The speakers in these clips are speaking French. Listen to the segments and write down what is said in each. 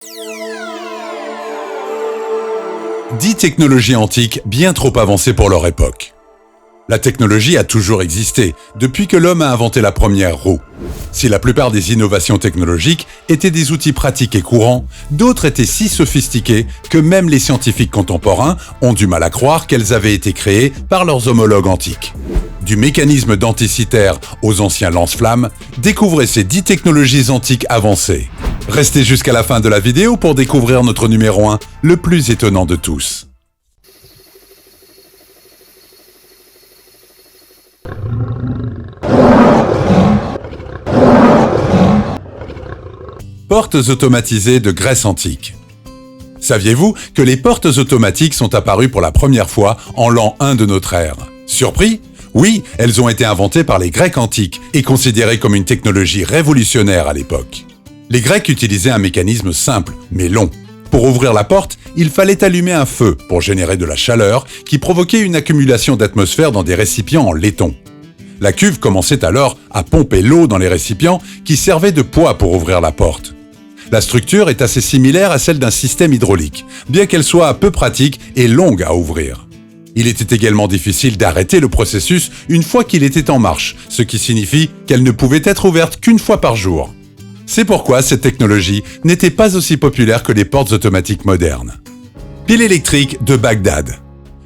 10 technologies antiques bien trop avancées pour leur époque. La technologie a toujours existé, depuis que l'homme a inventé la première roue. Si la plupart des innovations technologiques étaient des outils pratiques et courants, d'autres étaient si sophistiquées que même les scientifiques contemporains ont du mal à croire qu'elles avaient été créées par leurs homologues antiques. Du mécanisme denticitaire aux anciens lance-flammes, découvrez ces 10 technologies antiques avancées. Restez jusqu'à la fin de la vidéo pour découvrir notre numéro 1, le plus étonnant de tous. Portes automatisées de Grèce antique. Saviez-vous que les portes automatiques sont apparues pour la première fois en l'an 1 de notre ère? Surpris? Oui, elles ont été inventées par les Grecs antiques et considérées comme une technologie révolutionnaire à l'époque. Les Grecs utilisaient un mécanisme simple, mais long. Pour ouvrir la porte, il fallait allumer un feu pour générer de la chaleur qui provoquait une accumulation d'atmosphère dans des récipients en laiton. La cuve commençait alors à pomper l'eau dans les récipients qui servaient de poids pour ouvrir la porte. La structure est assez similaire à celle d'un système hydraulique, bien qu'elle soit peu pratique et longue à ouvrir. Il était également difficile d'arrêter le processus une fois qu'il était en marche, ce qui signifie qu'elle ne pouvait être ouverte qu'une fois par jour. C'est pourquoi cette technologie n'était pas aussi populaire que les portes automatiques modernes. Pile électrique de Bagdad.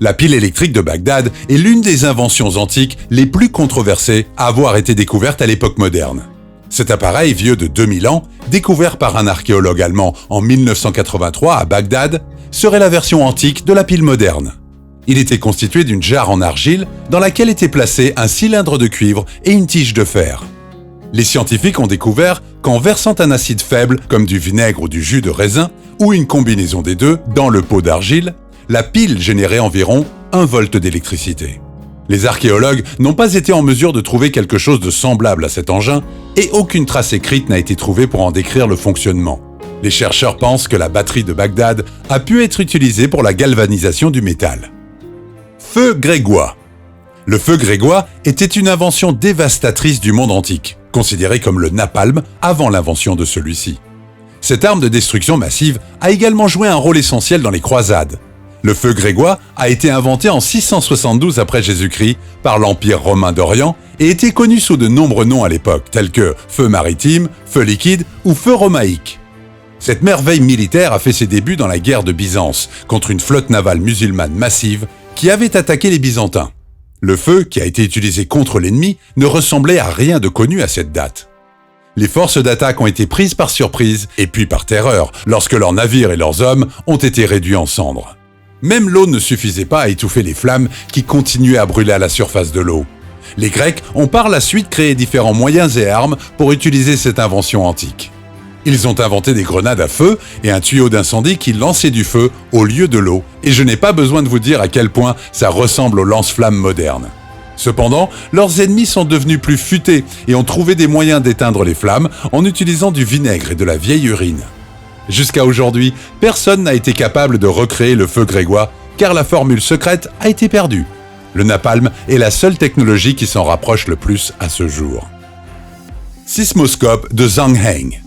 La pile électrique de Bagdad est l'une des inventions antiques les plus controversées à avoir été découverte à l'époque moderne. Cet appareil vieux de 2000 ans, découvert par un archéologue allemand en 1983 à Bagdad, serait la version antique de la pile moderne. Il était constitué d'une jarre en argile dans laquelle était placé un cylindre de cuivre et une tige de fer. Les scientifiques ont découvert qu'en versant un acide faible comme du vinaigre ou du jus de raisin, ou une combinaison des deux, dans le pot d'argile, la pile générait environ 1 volt d'électricité. Les archéologues n'ont pas été en mesure de trouver quelque chose de semblable à cet engin et aucune trace écrite n'a été trouvée pour en décrire le fonctionnement. Les chercheurs pensent que la batterie de Bagdad a pu être utilisée pour la galvanisation du métal. Feu grégeois. Le feu grégeois était une invention dévastatrice du monde antique, considérée comme le napalm avant l'invention de celui-ci. Cette arme de destruction massive a également joué un rôle essentiel dans les croisades. Le feu grégeois a été inventé en 672 après Jésus-Christ par l'Empire romain d'Orient et était connu sous de nombreux noms à l'époque, tels que feu maritime, feu liquide ou feu romaïque. Cette merveille militaire a fait ses débuts dans la guerre de Byzance contre une flotte navale musulmane massive qui avait attaqué les Byzantins. Le feu, qui a été utilisé contre l'ennemi, ne ressemblait à rien de connu à cette date. Les forces d'attaque ont été prises par surprise et puis par terreur lorsque leurs navires et leurs hommes ont été réduits en cendres. Même l'eau ne suffisait pas à étouffer les flammes qui continuaient à brûler à la surface de l'eau. Les Grecs ont par la suite créé différents moyens et armes pour utiliser cette invention antique. Ils ont inventé des grenades à feu et un tuyau d'incendie qui lançait du feu au lieu de l'eau, et je n'ai pas besoin de vous dire à quel point ça ressemble aux lance-flammes modernes. Cependant, leurs ennemis sont devenus plus futés et ont trouvé des moyens d'éteindre les flammes en utilisant du vinaigre et de la vieille urine. Jusqu'à aujourd'hui, personne n'a été capable de recréer le feu grégeois car la formule secrète a été perdue. Le napalm est la seule technologie qui s'en rapproche le plus à ce jour. Sismoscope de Zhang Heng.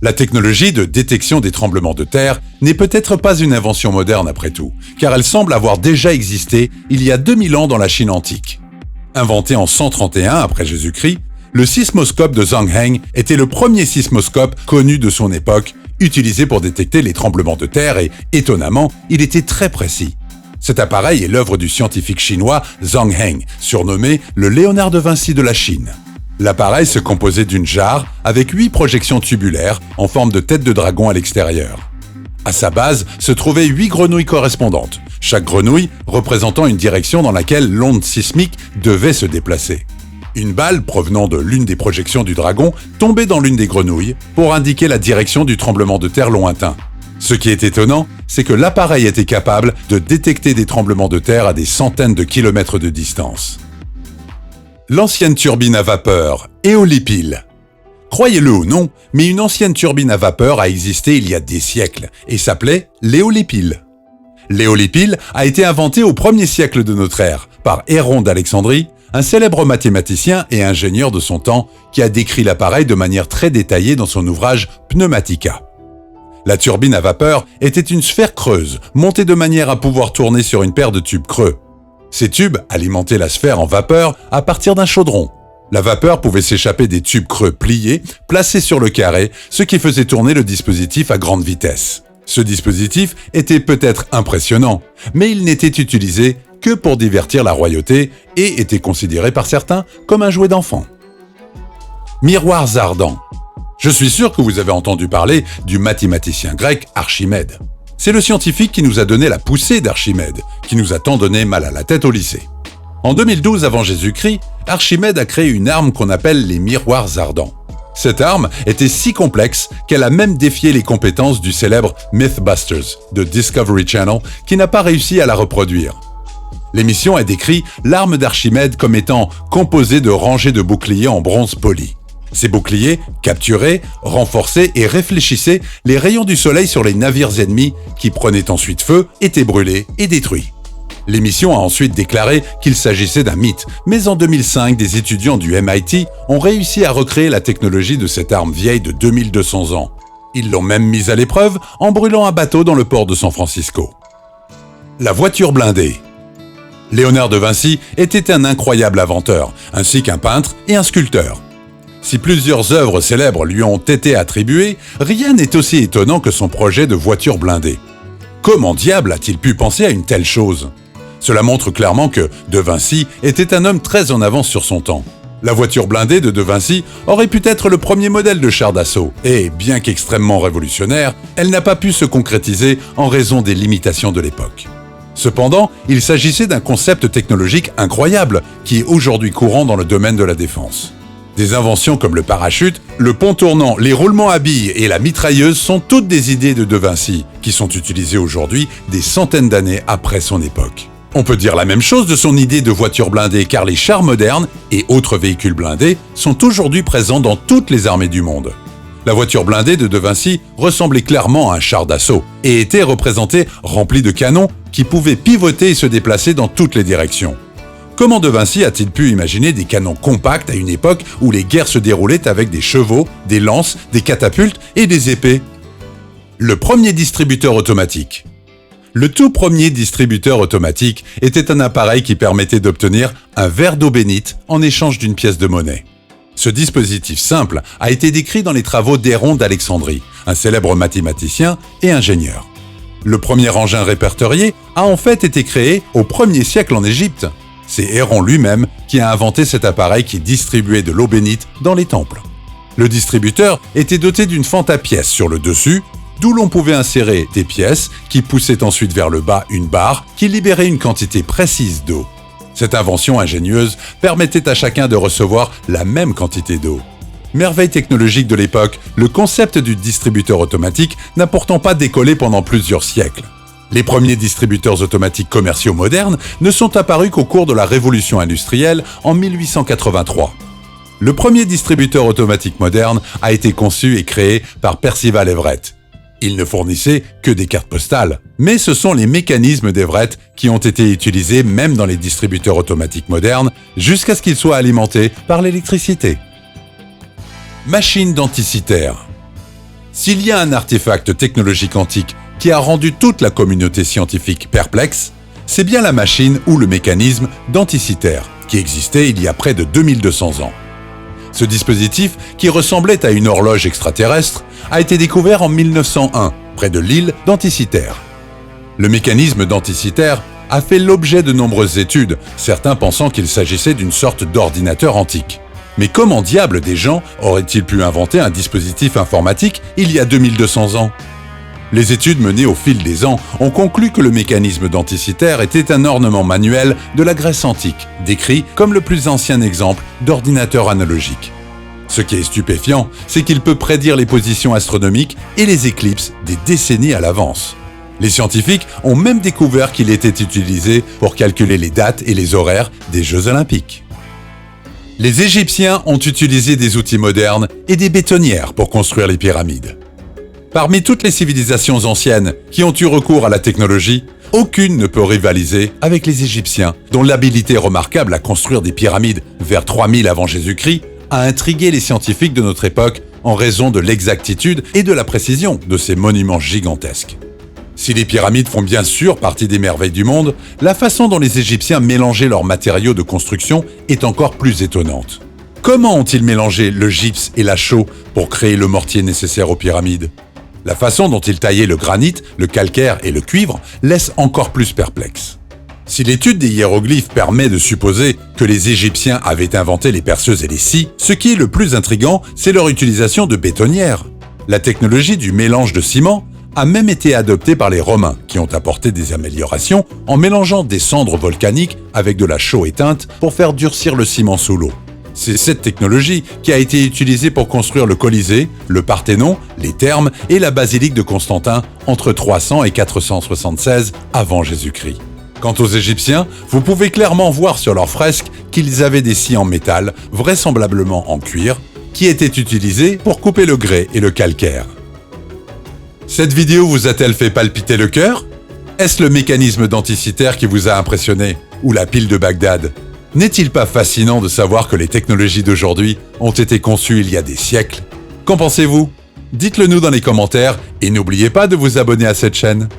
La technologie de détection des tremblements de terre n'est peut-être pas une invention moderne après tout, car elle semble avoir déjà existé il y a 2000 ans dans la Chine antique. Inventé en 131 après Jésus-Christ, le sismoscope de Zhang Heng était le premier sismoscope connu de son époque, utilisé pour détecter les tremblements de terre et, étonnamment, il était très précis. Cet appareil est l'œuvre du scientifique chinois Zhang Heng, surnommé le Léonard de Vinci de la Chine. L'appareil se composait d'une jarre avec 8 projections tubulaires en forme de tête de dragon à l'extérieur. À sa base se trouvaient 8 grenouilles correspondantes, chaque grenouille représentant une direction dans laquelle l'onde sismique devait se déplacer. Une balle provenant de l'une des projections du dragon tombait dans l'une des grenouilles pour indiquer la direction du tremblement de terre lointain. Ce qui est étonnant, c'est que l'appareil était capable de détecter des tremblements de terre à des centaines de kilomètres de distance. L'ancienne turbine à vapeur, éolipile. Croyez-le ou non, mais une ancienne turbine à vapeur a existé il y a des siècles et s'appelait l'éolipile. L'éolipile a été inventée au 1er siècle de notre ère par Héron d'Alexandrie, un célèbre mathématicien et ingénieur de son temps qui a décrit l'appareil de manière très détaillée dans son ouvrage Pneumatica. La turbine à vapeur était une sphère creuse, montée de manière à pouvoir tourner sur une paire de tubes creux. Ces tubes alimentaient la sphère en vapeur à partir d'un chaudron. La vapeur pouvait s'échapper des tubes creux pliés, placés sur le carré, ce qui faisait tourner le dispositif à grande vitesse. Ce dispositif était peut-être impressionnant, mais il n'était utilisé que pour divertir la royauté et était considéré par certains comme un jouet d'enfant. Miroirs ardents. Je suis sûr que vous avez entendu parler du mathématicien grec Archimède. C'est le scientifique qui nous a donné la poussée d'Archimède, qui nous a tant donné mal à la tête au lycée. En 2012 avant Jésus-Christ, Archimède a créé une arme qu'on appelle les miroirs ardents. Cette arme était si complexe qu'elle a même défié les compétences du célèbre Mythbusters de Discovery Channel qui n'a pas réussi à la reproduire. L'émission a décrit l'arme d'Archimède comme étant composée de rangées de boucliers en bronze poli. Ces boucliers capturaient, renforçaient et réfléchissaient les rayons du soleil sur les navires ennemis qui prenaient ensuite feu, étaient brûlés et détruits. L'émission a ensuite déclaré qu'il s'agissait d'un mythe, mais en 2005, des étudiants du MIT ont réussi à recréer la technologie de cette arme vieille de 2200 ans. Ils l'ont même mise à l'épreuve en brûlant un bateau dans le port de San Francisco. La voiture blindée. Léonard de Vinci était un incroyable inventeur, ainsi qu'un peintre et un sculpteur. Si plusieurs œuvres célèbres lui ont été attribuées, rien n'est aussi étonnant que son projet de voiture blindée. Comment diable a-t-il pu penser à une telle chose ? Cela montre clairement que De Vinci était un homme très en avance sur son temps. La voiture blindée de Vinci aurait pu être le premier modèle de char d'assaut, et, bien qu'extrêmement révolutionnaire, elle n'a pas pu se concrétiser en raison des limitations de l'époque. Cependant, il s'agissait d'un concept technologique incroyable, qui est aujourd'hui courant dans le domaine de la défense. Des inventions comme le parachute, le pont tournant, les roulements à billes et la mitrailleuse sont toutes des idées de Vinci, qui sont utilisées aujourd'hui des centaines d'années après son époque. On peut dire la même chose de son idée de voiture blindée car les chars modernes et autres véhicules blindés sont aujourd'hui présents dans toutes les armées du monde. La voiture blindée de Vinci ressemblait clairement à un char d'assaut et était représentée remplie de canons qui pouvaient pivoter et se déplacer dans toutes les directions. Comment De Vinci a-t-il pu imaginer des canons compacts à une époque où les guerres se déroulaient avec des chevaux, des lances, des catapultes et des épées ? Le premier distributeur automatique. Le tout premier distributeur automatique était un appareil qui permettait d'obtenir un verre d'eau bénite en échange d'une pièce de monnaie. Ce dispositif simple a été décrit dans les travaux d'Héron d'Alexandrie, un célèbre mathématicien et ingénieur. Le premier engin répertorié a en fait été créé au 1er siècle en Égypte. C'est Héron lui-même qui a inventé cet appareil qui distribuait de l'eau bénite dans les temples. Le distributeur était doté d'une fente à pièces sur le dessus, d'où l'on pouvait insérer des pièces qui poussaient ensuite vers le bas une barre qui libérait une quantité précise d'eau. Cette invention ingénieuse permettait à chacun de recevoir la même quantité d'eau. Merveille technologique de l'époque, le concept du distributeur automatique n'a pourtant pas décollé pendant plusieurs siècles. Les premiers distributeurs automatiques commerciaux modernes ne sont apparus qu'au cours de la Révolution industrielle en 1883. Le premier distributeur automatique moderne a été conçu et créé par Percival Everett. Il ne fournissait que des cartes postales, mais ce sont les mécanismes d'Everett qui ont été utilisés même dans les distributeurs automatiques modernes jusqu'à ce qu'ils soient alimentés par l'électricité. Machine denticitaire. S'il y a un artefact technologique antique qui a rendu toute la communauté scientifique perplexe, c'est bien la machine ou le mécanisme denticitaire, qui existait il y a près de 2200 ans. Ce dispositif, qui ressemblait à une horloge extraterrestre, a été découvert en 1901, près de l'île d'Anticythère. Le mécanisme denticitaire a fait l'objet de nombreuses études, certains pensant qu'il s'agissait d'une sorte d'ordinateur antique. Mais comment diable des gens auraient-ils pu inventer un dispositif informatique il y a 2200 ans ? Les études menées au fil des ans ont conclu que le mécanisme denticitaire était un ornement manuel de la Grèce antique, décrit comme le plus ancien exemple d'ordinateur analogique. Ce qui est stupéfiant, c'est qu'il peut prédire les positions astronomiques et les éclipses des décennies à l'avance. Les scientifiques ont même découvert qu'il était utilisé pour calculer les dates et les horaires des Jeux Olympiques. Les Égyptiens ont utilisé des outils modernes et des bétonnières pour construire les pyramides. Parmi toutes les civilisations anciennes qui ont eu recours à la technologie, aucune ne peut rivaliser avec les Égyptiens, dont l'habilité remarquable à construire des pyramides vers 3000 avant Jésus-Christ a intrigué les scientifiques de notre époque en raison de l'exactitude et de la précision de ces monuments gigantesques. Si les pyramides font bien sûr partie des merveilles du monde, la façon dont les Égyptiens mélangeaient leurs matériaux de construction est encore plus étonnante. Comment ont-ils mélangé le gypse et la chaux pour créer le mortier nécessaire aux pyramides ? La façon dont ils taillaient le granit, le calcaire et le cuivre laisse encore plus perplexe. Si l'étude des hiéroglyphes permet de supposer que les Égyptiens avaient inventé les perceuses et les scies, ce qui est le plus intriguant, c'est leur utilisation de bétonnières. La technologie du mélange de ciment a même été adoptée par les Romains, qui ont apporté des améliorations en mélangeant des cendres volcaniques avec de la chaux éteinte pour faire durcir le ciment sous l'eau. C'est cette technologie qui a été utilisée pour construire le Colisée, le Parthénon, les Thermes et la basilique de Constantin entre 300 et 476 avant Jésus-Christ. Quant aux Égyptiens, vous pouvez clairement voir sur leurs fresques qu'ils avaient des scies en métal, vraisemblablement en cuir, qui étaient utilisés pour couper le grès et le calcaire. Cette vidéo vous a-t-elle fait palpiter le cœur ? Est-ce le mécanisme denticitaire qui vous a impressionné ? Ou la pile de Bagdad ? N'est-il pas fascinant de savoir que les technologies d'aujourd'hui ont été conçues il y a des siècles ? Qu'en pensez-vous ? Dites-le nous dans les commentaires et n'oubliez pas de vous abonner à cette chaîne.